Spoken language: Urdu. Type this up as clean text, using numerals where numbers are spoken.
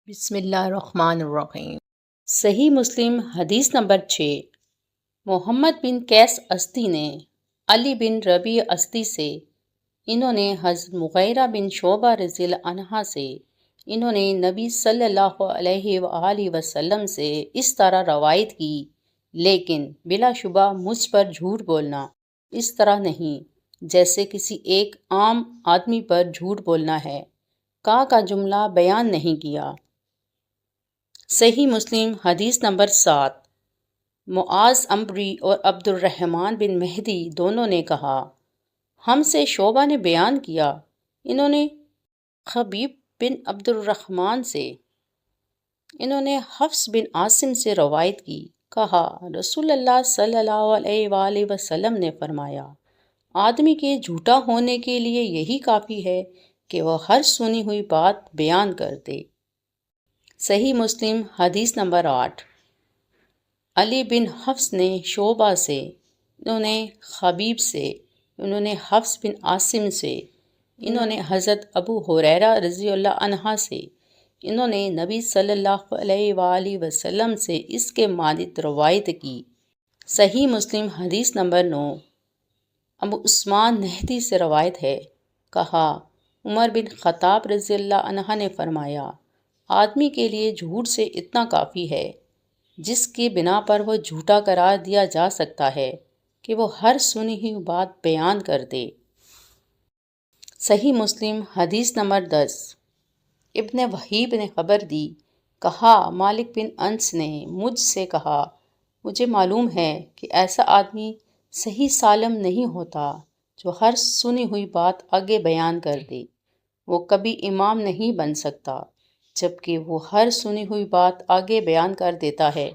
بسم اللہ الرحمن الرحیم۔ صحیح مسلم حدیث نمبر 6۔ محمد بن قیس ازدی نے علی بن ربیع ازدی سے، انہوں نے حضرت مغیرہ بن شعبہ رضی اللہ عنہ سے، انہوں نے نبی صلی اللہ علیہ وآلہ وسلم سے اس طرح روایت کی، لیکن بلا شبہ مجھ پر جھوٹ بولنا اس طرح نہیں جیسے کسی ایک عام آدمی پر جھوٹ بولنا ہے، کا جملہ بیان نہیں کیا۔ صحیح مسلم حدیث نمبر 7۔ معاذ عنبری اور عبد الرحمن بن مہدی دونوں نے کہا، ہم سے شعبہ نے بیان کیا، انہوں نے خبیب بن عبد الرحمن سے، انہوں نے حفص بن عاصم سے روایت کی، کہا رسول اللہ صلی اللہ علیہ وآلہ وسلم نے فرمایا، آدمی کے جھوٹا ہونے کے لیے یہی کافی ہے کہ وہ ہر سنی ہوئی بات بیان کر دے۔ صحیح مسلم حدیث نمبر 8۔ علی بن حفص نے شعبہ سے، انہوں نے خبیب سے، انہوں نے حفص بن عاصم سے، انہوں نے حضرت ابو ہریرہ رضی اللہ عنہ سے، انہوں نے نبی صلی اللہ علیہ وآلہ وسلم سے اس کے مانند روایت کی۔ صحیح مسلم حدیث نمبر 9۔ ابو عثمان نہدی سے روایت ہے، کہا عمر بن خطاب رضی اللہ عنہ نے فرمایا، آدمی کے لیے جھوٹ سے اتنا کافی ہے جس کی بنا پر وہ جھوٹا قرار دیا جا سکتا ہے کہ وہ ہر سنی ہوئی بات بیان کر دے۔ صحیح مسلم حدیث نمبر 10۔ ابن وہیب نے خبر دی، کہا مالک بن انس نے مجھ سے کہا، مجھے معلوم ہے کہ ایسا آدمی صحیح سالم نہیں ہوتا جو ہر سنی ہوئی بات آگے بیان کر دے، وہ کبھی امام نہیں بن سکتا جبکہ وہ ہر سنی ہوئی بات آگے بیان کر دیتا ہے۔